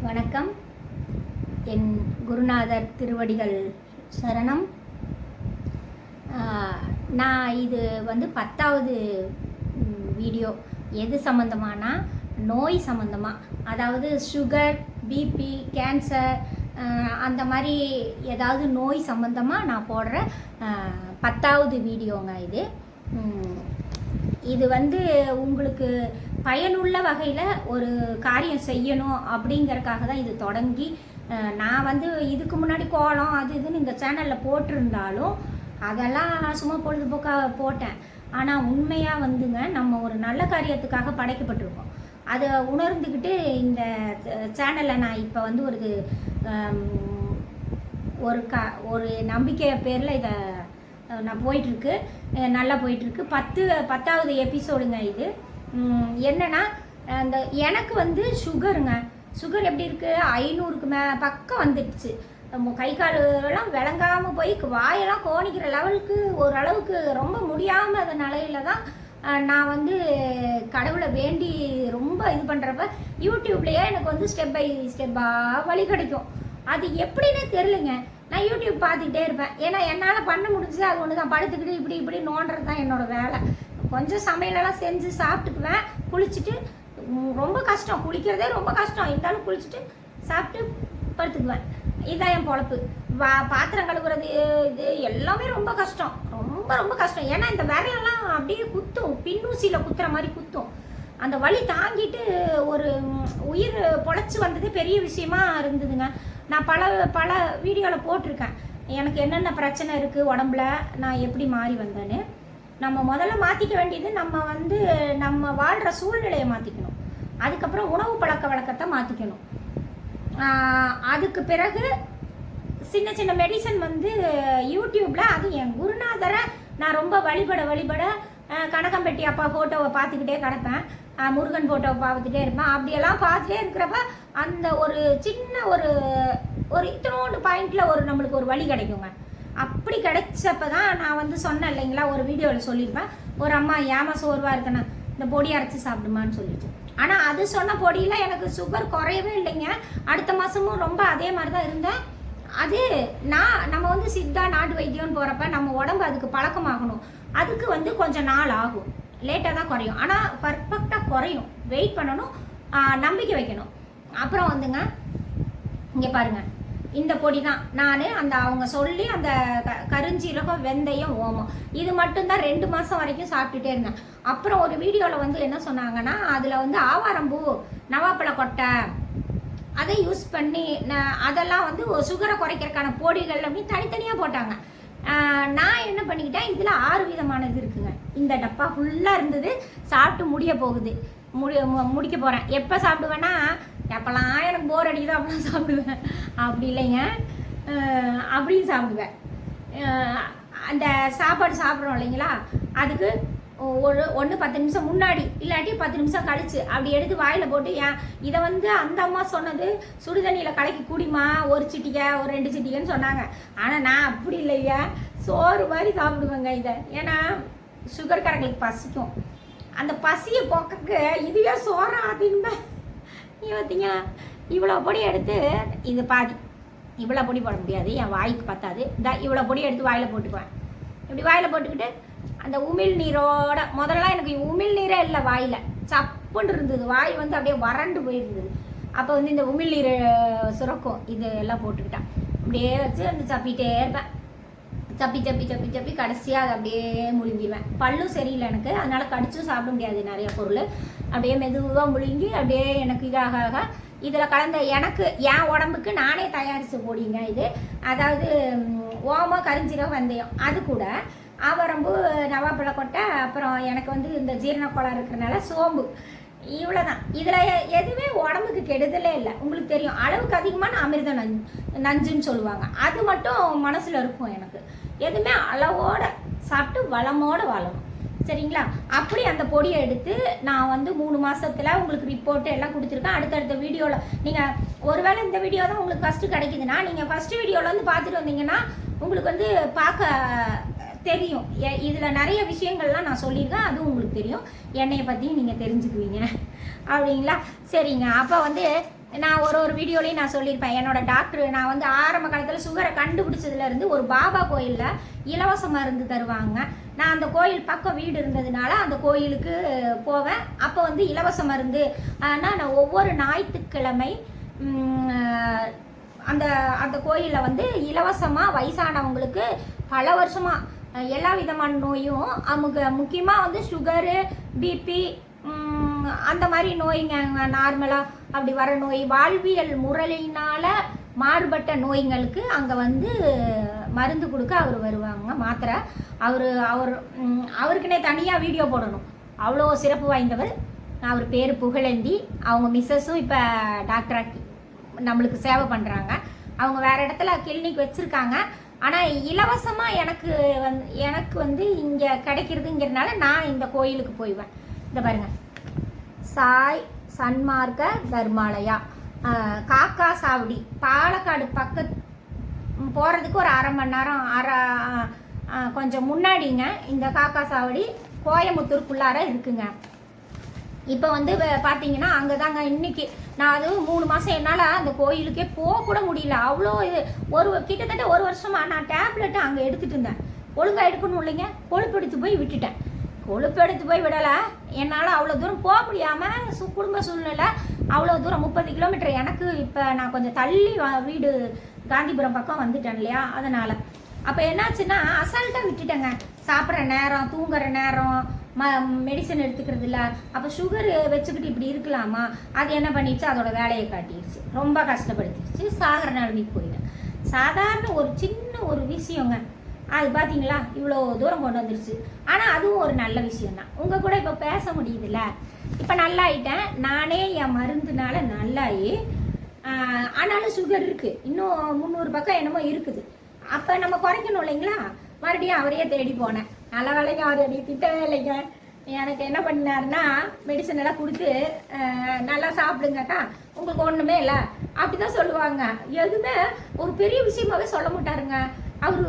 வணக்கம். என் குருநாதர் திருவடிகள் சரணம். நான் இது 10வது வீடியோ. எது சம்மந்தமானா நோய் சம்மந்தமாக, அதாவது சுகர், பிபி, கேன்சர், அந்த மாதிரி ஏதாவது நோய் சம்மந்தமாக நான் போடுற 10வது வீடியோங்க இது. இது உங்களுக்கு பயனுள்ள வகையில் ஒரு காரியம் செய்யணும் அப்படிங்கிறதுக்காக தான் இது தொடங்கி, நான் இதுக்கு முன்னாடி கோலம் அது இதுன்னு இந்த சேனலில் போட்டிருந்தாலும் அதெல்லாம் சும்மா பொழுதுபோக்காக போட்டேன். ஆனால் உண்மையாக நம்ம ஒரு நல்ல காரியத்துக்காக படைக்கப்பட்டிருக்கோம். அதை உணர்ந்துக்கிட்டு இந்த சேனலை நான் இப்போ ஒரு நம்பிக்கை பேரில் இதை நான் போயிட்டுருக்கு, நல்லா போயிட்டுருக்கு. 10வது எபிசோடுங்க இது. என்னென்னா, எனக்கு சுகருங்க. சுகர் எப்படி இருக்குது, 500க்கு பக்கம் வந்துடுச்சு. கை காலெல்லாம் விளங்காமல் போய் வாயெல்லாம் கோணிக்கிற லெவலுக்கு ஓரளவுக்கு ரொம்ப முடியாமல் நிலையில தான் நான் கடவுளை வேண்டி ரொம்ப இது பண்ணுறப்ப யூடியூப்லேயே எனக்கு ஸ்டெப் பை ஸ்டெப்பாக வழி கிடைக்கும். அது எப்படின்னே தெரிலங்க. நான் யூடியூப் பார்த்துக்கிட்டே இருப்பேன். ஏன்னா என்னால் பண்ண முடிஞ்சு அது ஒன்று தான். படுத்துக்கிட்டு இப்படி நோண்டுறது தான் என்னோடய வேலை. கொஞ்சம் சமையலெல்லாம் செஞ்சு சாப்பிட்டுக்குவேன். குளிச்சுட்டு, ரொம்ப கஷ்டம், குளிக்கிறதே ரொம்ப கஷ்டம், இருந்தாலும் குளிச்சுட்டு சாப்பிட்டு படுத்துக்குவேன். இதுதான் என் பொழப்பு. பாத்திரம் கழுவுறது இது எல்லாமே ரொம்ப கஷ்டம், ரொம்ப ரொம்ப கஷ்டம். ஏன்னா இந்த விரையெல்லாம் அப்படியே குத்தும், பின்னூசியில் குத்துற மாதிரி குத்தும். அந்த வலி தாங்கிட்டு ஒரு உயிர் பொழைச்சி வந்தது பெரிய விஷயமா இருந்ததுங்க. நான் பல வீடியோவில் போட்டிருக்கேன் எனக்கு என்னென்ன பிரச்சனை இருக்குது உடம்புல, நான் எப்படி மாறி வந்தேன்னு. நம்ம முதல்ல மாற்றிக்க வேண்டியது நம்ம வாழ்கிற சூழ்நிலையை மாற்றிக்கணும். அதுக்கப்புறம் உணவு பழக்க வழக்கத்தை மாற்றிக்கணும். அதுக்கு பிறகு சின்ன சின்ன மெடிசன் யூடியூப்பில், அது என் குருநாதரை நான் ரொம்ப வழிபட கனகம்பட்டி அப்பா ஃபோட்டோவை பார்த்துக்கிட்டே கிடப்பேன், முருகன் ஃபோட்டோவை பார்த்துட்டே இருப்பேன். அப்படியெல்லாம் பார்த்துட்டே இருக்கிறப்ப அந்த ஒரு சின்ன ஒரு இத்தனோண்டு பாயிண்டில் நம்மளுக்கு ஒரு வழி கிடைக்குங்க. அப்படி கிடைச்சப்ப தான் நான் சொன்னேன் இல்லைங்களா, ஒரு வீடியோவில் சொல்லியிருப்பேன். ஒரு அம்மா ஏமா சோர்வாக இருக்குன்னு இந்த பொடி அரைச்சி சாப்பிடுமான்னு சொல்லிட்டு. ஆனால் அது சொன்ன பொடியில் எனக்கு சுகர் குறையவே இல்லைங்க. அடுத்த மாதமும் ரொம்ப அதே மாதிரி தான் இருந்தேன். அது நம்ம சித்தா நாட்டு வைத்தியம்னு போகிறப்ப நம்ம உடம்பு அதுக்கு பழக்கமாகணும். அதுக்கு கொஞ்சம் நாள் ஆகும், லேட்டாக தான் குறையும். ஆனால் பர்ஃபெக்டாக குறையும். வெயிட் பண்ணணும், நம்பிக்கை வைக்கணும். அப்புறம் இங்கே பாருங்கள், இந்த பொடி தான் நான் அவங்க சொல்லி அந்த கருஞ்சீரகம், வெந்தயம், ஓமம் இது மட்டும்தான் 2 மாதம் வரைக்கும் சாப்பிட்டுட்டே இருந்தேன். அப்புறம் ஒரு வீடியோவில் என்ன சொன்னாங்கன்னா, அதில் ஆவாரம்பூ, நவாப்பழ கொட்டை அதை யூஸ் பண்ணி அதெல்லாம் சுகரை குறைக்கிறதுக்கான பொடிகள் அப்படின்னு தனித்தனியாக போட்டாங்க. நான் என்ன பண்ணிக்கிட்டேன், இதில் 6 விதமானது இருக்குங்க. இந்த டப்பா ஃபுல்லாக இருந்தது, சாப்பிட்டு முடிக்க போகிறேன். எப்போ சாப்பிடுவேன்னா, எப்போல்லாம் எனக்கு போர் அடிக்குதோ அப்பெல்லாம் சாப்பிடுவேன். அப்படி இல்லைங்க, அப்படியும் சாப்பிடுவேன். அந்த சாப்பாடு சாப்பிட்றோம் இல்லைங்களா, அதுக்கு ஒன்று 10 நிமிஷம் முன்னாடி இல்லாட்டி 10 நிமிஷம் கழிச்சு அப்படி எடுத்து வாயில் போட்டு, இதை அந்த அம்மா சொன்னது சுடுதண்ணியில் கலக்கி குடிமா, ஒரு சிட்டிக்கை ஒரு 2 சிட்டிக்கைன்னு சொன்னாங்க. ஆனால் நான் அப்படி இல்லையா, சோறு மாதிரி சாப்பிடுவேங்க இதை. ஏன்னா சுகர் காரங்களுக்கு பசிக்கும். அந்த பசியை போக்கக்கு இதுவே சோறா அப்படின்னு பார்த்தீங்க. இவ்வளோ பொடி எடுத்து, இது பாதி, இவ்வளோ பொடி போட முடியாது, என் வாய்க்கு பத்தாது. இவ்வளோ பொடி எடுத்து வாயில் போட்டுக்குவேன். இப்படி வாயில் போட்டுக்கிட்டு அந்த உமிழ் நீரோட, முதல்ல எனக்கு உமிழ் நீரே இல்லை, வாயில் சப்புன்னு இருந்தது. வாய் அப்படியே வறண்டு போயிருந்தது. அப்போ இந்த உமிழ் நீர் சுரக்கும். இது எல்லாம் போட்டுக்கிட்டேன். அப்படியே வச்சு சப்பிகிட்டே இருப்பேன். சப்பி கடைசியாக அதை அப்படியே முழுங்கிடுவேன். பல்லும் சரியில்லை எனக்கு, அதனால் கடிச்சும் சாப்பிட முடியாது நிறைய பொருள். அப்படியே மெதுவாக முழுங்கி அப்படியே எனக்கு இதாக இதில் கலந்த எனக்கு என் உடம்புக்கு நானே தயாரித்து போடிங்க இது. அதாவது ஓமம், கரிஞ்சீரகம், வெந்தயம், அது கூட ஆவாரம்பூ, நவாப்பழ கொட்டை, அப்புறம் எனக்கு இந்த ஜீரணக்கோளாறு இருக்கிறனால சோம்பு, இவ்வளோதான். இதில் எதுவுமே உடம்புக்கு கெடுதலே இல்லை. உங்களுக்கு தெரியும், அளவுக்கு அதிகமான அமிர்தம் நஞ்சுன்னு சொல்லுவாங்க. அது மட்டும் மனசில் இருக்கும் எனக்கு. எதுவுமே அளவோடு சாப்பிட்டு வளமோடு வாழணும், சரிங்களா? அப்படி அந்த பொடியை எடுத்து நான் 3 மாதத்தில் உங்களுக்கு ரிப்போர்ட்டு எல்லாம் கொடுத்துருக்கேன். அடுத்தடுத்த வீடியோவில் நீங்கள் ஒருவேளை இந்த வீடியோ தான் உங்களுக்கு ஃபஸ்ட்டு கிடைக்குதுன்னா, நீங்கள் ஃபஸ்ட்டு வீடியோவில் பார்த்துட்டு வந்தீங்கன்னா உங்களுக்கு பார்க்க தெரியும். இதில் நிறைய விஷயங்கள்லாம் நான் சொல்லியிருக்கேன், அதுவும் உங்களுக்கு தெரியும். என்னையை பற்றியும் நீங்கள் தெரிஞ்சுக்குவீங்க, அப்படிங்களா? சரிங்க. அப்போ நான் ஒரு வீடியோலையும் நான் சொல்லியிருப்பேன், என்னோட டாக்டர் நான் வந்து ஆரம்ப காலத்தில் சுகரை கண்டுபிடிச்சதுலேருந்து ஒரு பாபா கோயிலில் இலவச மருந்து தருவாங்க. நான் அந்த கோயில் பக்கம் வீடு இருந்ததுனால அந்த கோயிலுக்கு போவேன். அப்போ வந்து இலவச மருந்து ஆனால் நான் ஒவ்வொரு ஞாயிற்றுக்கிழமை அந்த அந்த கோயிலில் வந்து இலவசமாக வயசானவங்களுக்கு பல வருஷமாக எல்லா விதமான நோயும் அவங்க முக்கியமாக வந்து சுகரு, பிபி, அந்த மாதிரி நோய்ங்க, நார்மலாக அப்படி வர நோய், வாழ்வியல் முறையினால் மாறுபட்ட நோய்களுக்கு அங்கே வந்து மருந்து கொடுக்க அவர் வருவாங்க. மாத்திரை அவருக்குன்னே தனியாக வீடியோ போடணும், அவ்வளோ சிறப்பு வாய்ந்தவர். அவர் பேர் புகழேந்தி. அவங்க மிஸ்ஸஸும் இப்போ டாக்டராக நம்மளுக்கு சேவை பண்ணுறாங்க. அவங்க வேறு இடத்துல கிளினிக் வச்சுருக்காங்க. ஆனால் இலவசமாக எனக்கு வந்து இங்கே கிடைக்கிறதுங்கிறதுனால நான் இந்த கோயிலுக்கு போய்வேன். இந்த பாருங்கள், சாய் சன்மார்க்க தர்மாலயா, காக்கா சாவடி, பாலக்காடு போகிறதுக்கு ஒரு அரை மணி நேரம் கொஞ்சம் முன்னாடிங்க. இந்த காக்கா சாவடி கோயம்புத்தூருக்குள்ளார இருக்குங்க. இப்போ வந்து பார்த்தீங்கன்னா அங்கே தாங்க இன்னைக்கு நான் அது 3 மாதம் என்னால் அந்த கோயிலுக்கே போகக்கூட முடியல. அவ்வளோ இது கிட்டத்தட்ட 1 வருஷமாக நான் டேப்லெட்டு அங்கே எடுத்துகிட்டு இருந்தேன். ஒழுங்காக எடுக்கணும் இல்லைங்க, கொழுப்பெடுத்து போய் விட்டுட்டேன். கொழுப்பெடுத்து போய் விடலை, என்னால் அவ்வளோ தூரம் போக முடியாமல் குடும்ப சூழ்நிலை அவ்வளோ தூரம் 30 கிலோமீட்டர். எனக்கு இப்போ நான் கொஞ்சம் தள்ளி வீடு காந்திபுரம் பக்கம் வந்துட்டேன் இல்லையா, அதனால் அப்போ என்னாச்சுன்னா அசால்ட்டாக விட்டுட்டேங்க. சாப்பிட்ற நேரம், தூங்குற நேரம், மெடிசன் எடுத்துக்கிறது இல்லை. அப்போ சுகர் வச்சுக்கிட்டு இப்படி இருக்கலாமா? அது என்ன பண்ணிடுச்சு, அதோட வேலையை காட்டிடுச்சு, ரொம்ப கஷ்டப்படுத்திடுச்சு, சாகிற நிலைமைக்கு போயிட்டேன். சாதாரண ஒரு சின்ன ஒரு விஷயங்க, அது பார்த்தீங்களா இவ்வளோ தூரம் கொண்டு வந்துருச்சு. ஆனால் அதுவும் ஒரு நல்ல விஷயம்தான். உங்கள் கூட இப்போ பேச முடியுதுல்ல. இப்போ நல்லாயிட்டேன் நானே, என் மருந்துனால நல்லாயி. ஆனாலும் சுகர் இருக்குது, இன்னும் 300 பக்கம் என்னமோ இருக்குது. அப்போ நம்ம குறைக்கணும் இல்லைங்களா? மறுபடியும் அவரையே தேடி போனேன். நல்ல வேலைக்கு அவர் என்னை திட்டவே இல்லைங்க. எனக்கு என்ன பண்ணாருன்னா மெடிசன் எல்லாம் கொடுத்து நல்லா சாப்பிடுங்கக்கா, உங்களுக்கு ஒன்றுமே இல்லை அப்படி தான் சொல்லுவாங்க. எதுவுமே ஒரு பெரிய விஷயமாவே சொல்ல மாட்டாருங்க. அவர்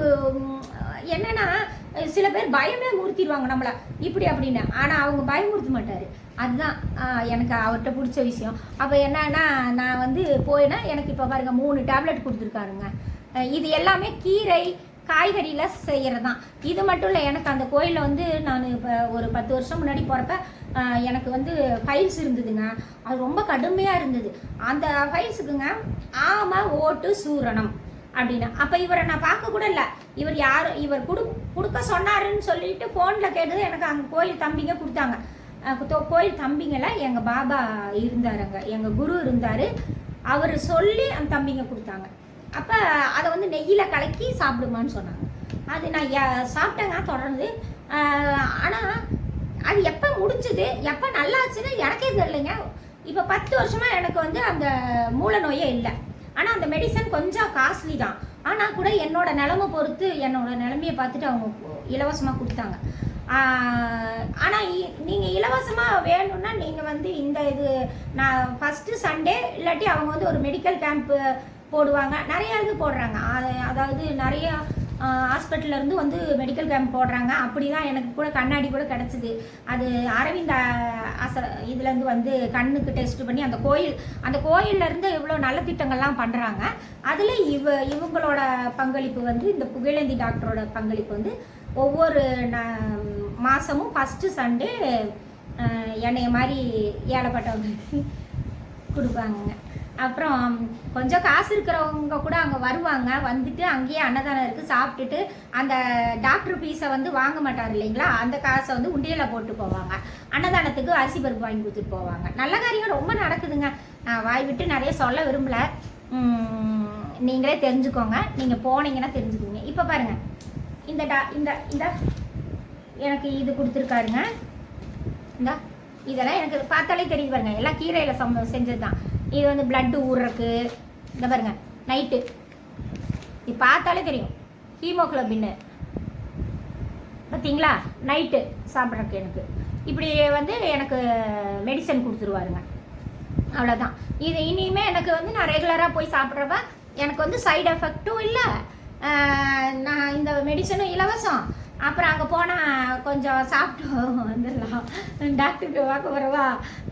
என்னன்னா சில பேர் பயமே முறுத்திடுவாங்க நம்மளை இப்படி அப்படின்னு, ஆனால் அவங்க பயமுறுத்த மாட்டார். அதுதான் எனக்கு அவர்கிட்ட பிடிச்ச விஷயம். அப்போ என்னன்னா நான் வந்து போயினா எனக்கு இப்போ பாருங்க 3 டேப்லெட் கொடுத்துருக்காருங்க. இது எல்லாமே கீரை காய்கறியில் செய்கிறது தான். இது மட்டும் இல்லை, எனக்கு அந்த கோயிலில் வந்து நான் இப்போ ஒரு 10 வருஷம் முன்னாடி போகிறப்ப எனக்கு வந்து ஃபைல்ஸ் இருந்ததுங்க. அது ரொம்ப கடுமையாக இருந்தது. அந்த ஃபைல்ஸுக்குங்க ஆமை ஓட்டு சூரணம் அப்படின்னு. அப்போ இவரை நான் பார்க்க கூட இல்லை. இவர் கொடுக்க சொன்னாருன்னு சொல்லிட்டு ஃபோனில் கேட்டது எனக்கு அங்கே கோயில் தம்பிங்க கொடுத்தாங்க. கோயில் தம்பிங்களை எங்கள் பாபா இருந்தாருங்க, எங்கள் குரு இருந்தார், அவர் சொல்லி அந்த தம்பிங்க கொடுத்தாங்க. அப்போ அதை வந்து நெய்யில் கலக்கி சாப்பிடுமான்னு சொன்னாங்க. அது நான் சாப்பிட்டேங்க தொடர்ந்து. ஆனால் அது எப்போ முடிஞ்சுது, எப்போ நல்லாச்சுன்னு எனக்கே தெரியலைங்க. இப்போ 10 வருஷமாக எனக்கு வந்து அந்த மூல நோயே இல்லை. ஆனால் அந்த மெடிசன் கொஞ்சம் காஸ்ட்லி தான். ஆனால் கூட என்னோட நிலைமை பொறுத்து என்னோட நிலைமையை பார்த்துட்டு அவங்க இலவசமாக கொடுத்தாங்க. ஆனால் நீங்கள் இலவசமாக வேணும்னா நீங்கள் வந்து இது நான் ஃபஸ்ட்டு சண்டே இல்லாட்டி அவங்க வந்து ஒரு மெடிக்கல் கேம்ப்பு போடுவாங்க. நிறையா இது போடுறாங்க. அதாவது நிறைய ஹாஸ்பிட்டல்லேருந்து வந்து மெடிக்கல் கேம்ப் போடுறாங்க. அப்படி தான் எனக்கு கூட கண்ணாடி கூட கிடச்சிது. அது அரவிந்த் இதுலேருந்து வந்து கண்ணுக்கு டெஸ்ட் பண்ணி அந்த கோயிலேருந்து இவ்வளோ நல்ல திட்டங்கள்லாம் பண்ணுறாங்க. அதில் இவங்களோட பங்களிப்பு வந்து இந்த புகழேந்தி டாக்டரோட பங்களிப்பு வந்து ஒவ்வொரு மாதமும் ஃபஸ்ட்டு சண்டே என்னைய மாதிரி ஏழைப்பட்டவங்களுக்கு கொடுப்பாங்க. அப்புறம் கொஞ்சம் காசு இருக்கிறவங்க கூட அங்கே வருவாங்க. வந்துட்டு அங்கேயே அன்னதானம் இருக்குது, சாப்பிட்டுட்டு அந்த டாக்டர் ஃபீஸை வந்து வாங்க மாட்டார் இல்லைங்களா, அந்த காசை வந்து உண்டியலில் போட்டு போவாங்க. அன்னதானத்துக்கு அரிசி பருப்பு வாங்கி கொடுத்துட்டு போவாங்க. நல்ல காரியம் ரொம்ப நடக்குதுங்க. நான் வாய் விட்டு நிறைய சொல்ல விரும்பலை, நீங்களே தெரிஞ்சுக்கோங்க. நீங்கள் போனீங்கன்னா தெரிஞ்சுக்குவீங்க. இப்போ பாருங்கள், இந்த எனக்கு இது கொடுத்துருக்காருங்க. இதெல்லாம் எனக்கு பார்த்தாலே தெரியுது பாருங்க, எல்லாம் கீரையில் செஞ்சது தான். இது வந்து பிளட்டு ஊறுறக்கு. இந்த பாருங்க நைட்டு இது பார்த்தாலே தெரியும், ஹீமோகுளோபின்னு பார்த்தீங்களா, நைட்டு சாப்பிட்றக்கு எனக்கு இப்படி வந்து எனக்கு மெடிசன் கொடுத்துருவாருங்க. அவ்வளோதான். இது இனிமே எனக்கு வந்து நான் ரெகுலராக போய் சாப்பிட்றப்ப எனக்கு வந்து சைடு எஃபெக்டும் இல்லை. நான் இந்த மெடிசனும் இலவசம். அப்புறம் அங்கே போனால் கொஞ்சம் சாப்பிட்டு வந்துடலாம், டாக்டருக்கு பார்க்க வரவா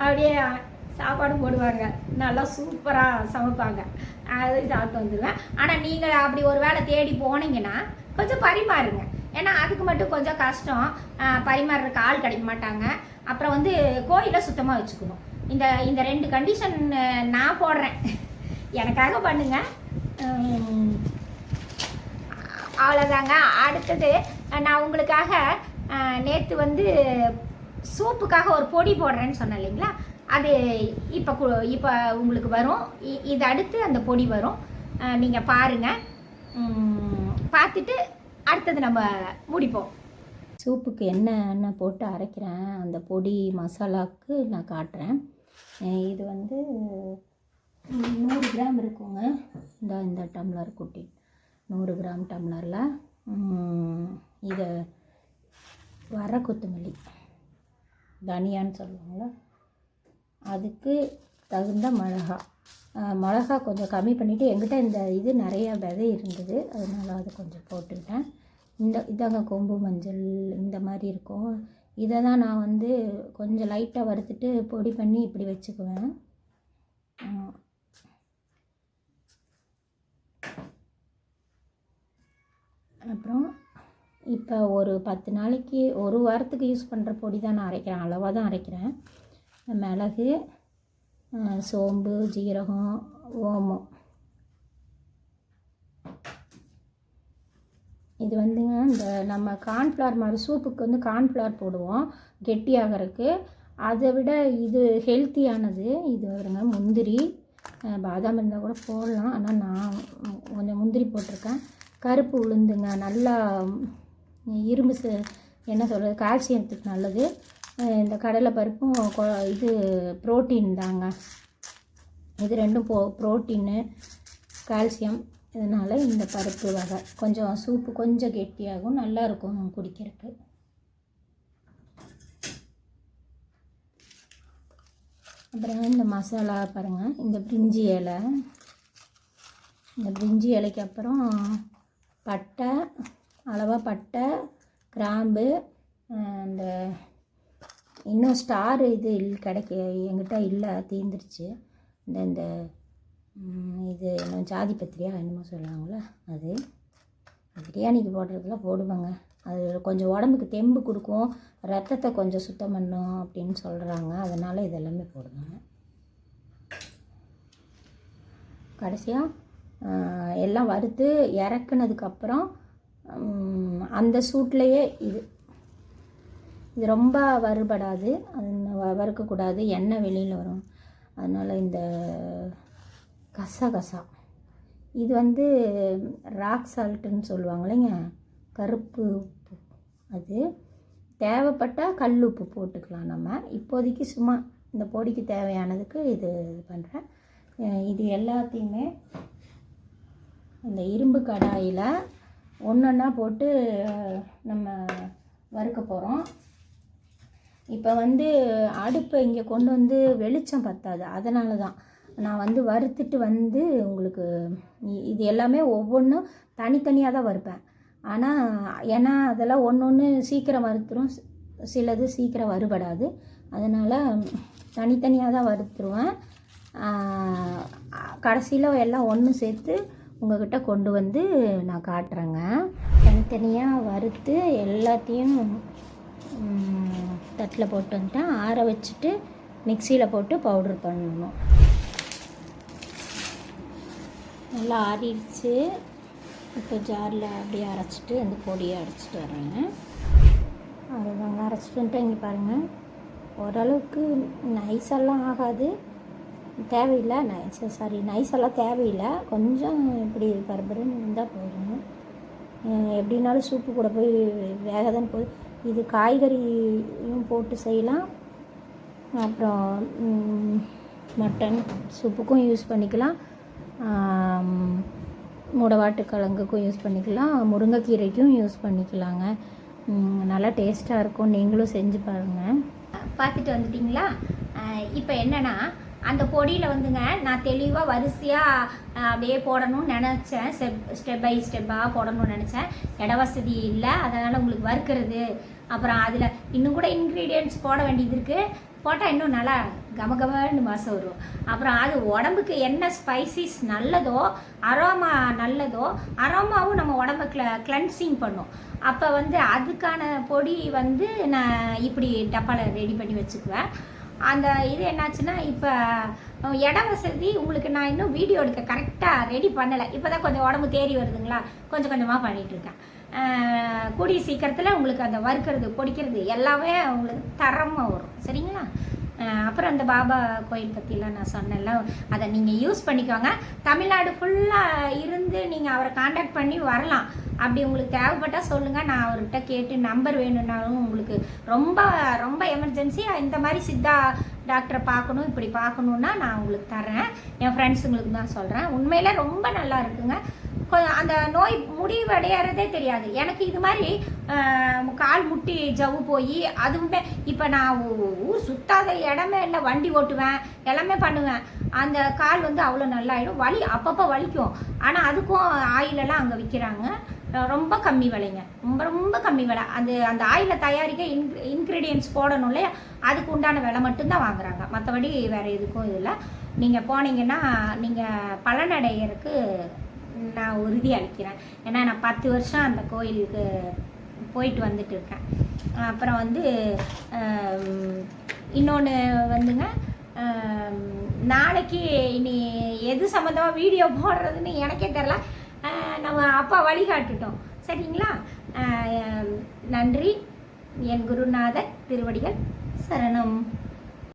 அப்படியே சாப்பாடு போடுவாங்க, நல்லா சூப்பராக சமைப்பாங்க. அது சாப்பிட்டு வந்துடுவேன். ஆனால் நீங்கள் அப்படி ஒரு வேளை தேடி போனீங்கன்னா கொஞ்சம் பரிமாறுங்க. ஏன்னா அதுக்கு மட்டும் கொஞ்சம் கஷ்டம், பரிமாறுறதுக்கு ஆள் கிடைக்க மாட்டாங்க. அப்புறம் வந்து கோயிலை சுத்தமாக வச்சுக்கணும். இந்த 2 கண்டிஷன் நான் போடுறேன், எனக்காக பண்ணுங்க. அவ்வளோதாங்க. அடுத்தது நான் உங்களுக்காக நேற்று வந்து சூப்புக்காக ஒரு பொடி போடுறேன்னு சொன்னேன் இல்லைங்களா, அது இப்போ உங்களுக்கு வரும். இது அடுத்து அந்த பொடி வரும், நீங்கள் பாருங்கள். பார்த்துட்டு அடுத்தது நம்ம முடிப்போம். சூப்புக்கு எண்ணெய் போட்டு அரைக்கிறேன் அந்த பொடி மசாலாவுக்கு நான் காட்டுறேன். இது வந்து 100 கிராம் இருக்குங்க. இந்த டம்ளர் குட்டி 100 கிராம் டம்ளரில் இதை வர கொத்தமல்லி தனியான்னு சொல்லுவாங்கள, அதுக்கு தகுந்த மிளகா கொஞ்சம் கம்மி பண்ணிவிட்டு, என்கிட்ட இந்த இது நிறையா விதை இருந்தது, அதனால் அதை கொஞ்சம் போட்டுக்கிட்டேன். இதாங்க கொம்பு மஞ்சள் இந்த மாதிரி இருக்கும். இதை தான் நான் வந்து கொஞ்சம் லைட்டாக வறுத்துட்டு பொடி பண்ணி இப்படி வச்சுக்குவேன். அப்புறம் இப்போ ஒரு 10 நாளைக்கு, ஒரு வாரத்துக்கு யூஸ் பண்ணுற பொடி தான் நான் அரைக்கிறேன், அளவாக தான் அரைக்கிறேன். மிளகு, சோம்பு, ஜீரகம், ஓமம். இது வந்துங்க இந்த நம்ம கார்ன்ஃப்ளவர் மாதிரி சூப்புக்கு வந்து கார்ன்ஃப்ளவர் போடுவோம் கெட்டியாகிறதுக்கு. அதை விட இது ஹெல்த்தியானது. இது வருங்க முந்திரி, பாதாம் இருந்தால் கூட போடலாம், ஆனால் நான் கொஞ்சம் முந்திரி போட்டிருக்கேன். கருப்பு உளுந்துங்க, நல்லா இரும்பு என்ன சொல்கிறது, கால்சியத்துக்கு நல்லது. இந்த கடலை பருப்பும் இது புரோட்டீன் தாங்க. இது ரெண்டும் புரோட்டீனு, கால்சியம். இதனால் இந்த பருப்பு வகை கொஞ்சம் சூப்பு கொஞ்சம் கெட்டியாகும், நல்லாயிருக்கும் குடிக்கிறதுக்கு. அப்புறம் இந்த மசாலா பாருங்கள், இந்த பிரிஞ்சி இலை, இந்த பிரிஞ்சி இலைக்கு அப்புறம் பட்டை, அளவாக பட்டை, கிராம்பு, இந்த இன்னும் ஸ்டார் இது என்கிட்ட இல்லை, தீர்ந்துருச்சு. இந்த இது என்ன ஜாதிபத்திரியா என்னமோ சொல்லுவாங்களே, அது பிரியாணிக்கு போடுறதுலாம் போடுவாங்க. அது கொஞ்சம் உடம்புக்கு தெம்பு கொடுக்கும், ரத்தத்தை கொஞ்சம் சுத்தம் பண்ணும் அப்படின்னு சொல்கிறாங்க, அதனால் இதெல்லாமே போடுவாங்க. கடைசியாக எல்லாம் வறுத்து இறக்குனதுக்கப்புறம் அந்த சூட்லேயே இது ரொம்ப வறுபடாது, அது வறுக்கக்கூடாது, எண்ணெய் வெளியில் வரும். அதனால் இந்த கசகசா இது வந்து ராக் சால்ட்டுன்னு சொல்லுவாங்களேங்க, கருப்பு உப்பு. அது தேவைப்பட்டால் கல் உப்பு போட்டுக்கலாம் நம்ம. இப்போதைக்கு சும்மா இந்த பொடிக்கு தேவையானதுக்கு இது பண்ணுறேன். இது எல்லாத்தையுமே இந்த இரும்பு கடாயில் ஒன்றொன்னா போட்டு நம்ம வறுக்க போகிறோம். இப்போ வந்து அடுப்பை இங்கே கொண்டு வந்து வெளிச்சம் பத்தாது, அதனால தான் நான் வந்து வறுத்துட்டு வந்து உங்களுக்கு இது எல்லாமே ஒவ்வொன்றும் தனித்தனியாக தான் வறுப்பேன். ஆனால் ஏன்னா அதெல்லாம் ஒன்று சீக்கிரம் வறுத்துரும், சிலது சீக்கிரம் வறுபடாது, அதனால் தனித்தனியாக தான் வறுத்துருவேன். கடைசியில் எல்லாம் ஒன்று சேர்த்து உங்கள்கிட்ட கொண்டு வந்து நான் காட்டுறேங்க. தனித்தனியாக வறுத்து எல்லாத்தையும் தட்டில் போட்டு வந்துட்டேன். ஆற வச்சுட்டு மிக்சியில் போட்டு பவுட்ரு பண்ணணும். நல்லா ஆறிடுச்சு. இப்போ ஜாரில் அப்படியே அரைச்சிட்டு அந்த பொடியை அரைச்சிட்டு வரேங்க. அதுதாங்க அரைச்சிட்டு வந்துட்டு இங்கே பாருங்கள், ஓரளவுக்கு நைஸெல்லாம் ஆகாது, தேவையில்லை. நைஸெல்லாம் தேவையில்லை, கொஞ்சம் இப்படி பரபரன்னு இருந்தால் போதுங்க. எப்படின்னாலும் சூப்பு கூட போய் வேக தான் போகுது. இது காய்கறியும் போட்டு செய்யலாம், அப்புறம் மட்டன் சூப்புக்கும் யூஸ் பண்ணிக்கலாம், மூடவாட்டுக்கிழங்குக்கும் யூஸ் பண்ணிக்கலாம், முருங்கைக்கீரைக்கும் யூஸ் பண்ணிக்கலாங்க. நல்லா டேஸ்ட்டாக இருக்கும், நீங்களும் செஞ்சு பாருங்கள். பார்த்துட்டு வந்துட்டிங்களா? இப்போ என்னென்னா அந்த பொடியில் வந்துங்க நான் தெளிவாக வரிசையாக அப்படியே போடணும்னு நினச்சேன், ஸ்டெப் பை ஸ்டெப்பாக போடணும்னு நினச்சேன். இட வசதி இல்லை, அதனால் உங்களுக்கு வறுக்கிறது, அப்புறம் அதில் இன்னும் கூட இன்க்ரீடியன்ட்ஸ் போட வேண்டியது இருக்குது, போட்டால் இன்னும் நல்லா கமகமன்னு மாதம் வரும். அப்புறம் அது உடம்புக்கு என்ன ஸ்பைசிஸ் நல்லதோ, அரோமா நல்லதோ, அரோமாவும் நம்ம உடம்பு கிளென்சிங் பண்ணும். அப்போ வந்து அதுக்கான பொடி வந்து நான் இப்படி டப்பாவில் ரெடி பண்ணி வச்சுக்குவேன். அந்த இது என்னாச்சுன்னா, இப்போ இட வசதி உங்களுக்கு நான் இன்னும் வீடியோ எடுக்க கரெக்டாக ரெடி பண்ணலை. இப்போ தான் கொஞ்சம் உடம்பு தேறி வருதுங்களா, கொஞ்சம் கொஞ்சமாக பண்ணிகிட்ருக்கேன். கூடிய சீக்கிரத்தில் உங்களுக்கு அந்த வறுக்கிறது பொடிக்கிறது எல்லாமே உங்களுக்கு தரமாக வரும். சரிங்களா? அப்புறம் அந்த பாபா கோயில் பற்றிலாம் நான் சொன்னேன்ல, அதை நீங்கள் யூஸ் பண்ணிக்கோங்க. தமிழ்நாடு ஃபுல்லாக இருந்து நீங்கள் அவரை காண்டாக்ட் பண்ணி வரலாம். அப்படி உங்களுக்கு தேவைப்பட்டால் சொல்லுங்கள், நான் அவர்கிட்ட கேட்டு நம்பர் வேணும்னாலும் உங்களுக்கு ரொம்ப ரொம்ப எமர்ஜென்சியாக இந்த மாதிரி சித்தா டாக்டரை பார்க்கணும், இப்படி பார்க்கணுன்னா நான் உங்களுக்கு தரேன். என் ஃப்ரெண்ட்ஸுங்களுக்கு தான் சொல்கிறேன். உண்மையிலே ரொம்ப நல்லா இருக்குங்க. அந்த நோய் முடிவடைகிறதே தெரியாது. எனக்கு இது மாதிரி கால் முட்டி ஜவ்வு போய் அதுவுமே இப்போ நான் ஊர் சுத்தாத இடமே இல்லை, வண்டி ஓட்டுவேன், எல்லாமே பண்ணுவேன். அந்த கால் வந்து அவ்வளோ நல்லாயிடும். வலி அப்பப்போ வலிக்கும். ஆனால் அதுக்கும் ஆயிலெல்லாம் அங்கே விற்கிறாங்க. ரொம்ப கம்மி விலைங்க, ரொம்ப ரொம்ப கம்மி விலை. அந்த ஆயிலை தயாரிக்க இன்க்ரீடியன்ட்ஸ் போடணும் இல்லையா, அதுக்கு உண்டான விலை மட்டும்தான் வாங்குறாங்க. மற்றபடி வேறு எதுக்கும் இல்லை. நீங்கள் போனீங்கன்னா நீங்கள் பலனடைகிறதுக்கு நான் உறுதி அளிக்கிறேன். ஏன்னா நான் 10 வருஷம் அந்த கோயிலுக்கு போயிட்டு வந்துட்டு இருக்கேன். அப்புறம் வந்து இன்னொன்று வந்துங்க, நாளைக்கு இனி எது சம்மந்தமாக வீடியோ போடுறதுன்னு எனக்கே தெரில. நம்ம அப்பா வழிகாட்டுட்டோம். சரிங்களா? நன்றி. என் குருநாதர் திருவடிகள் சரணம்.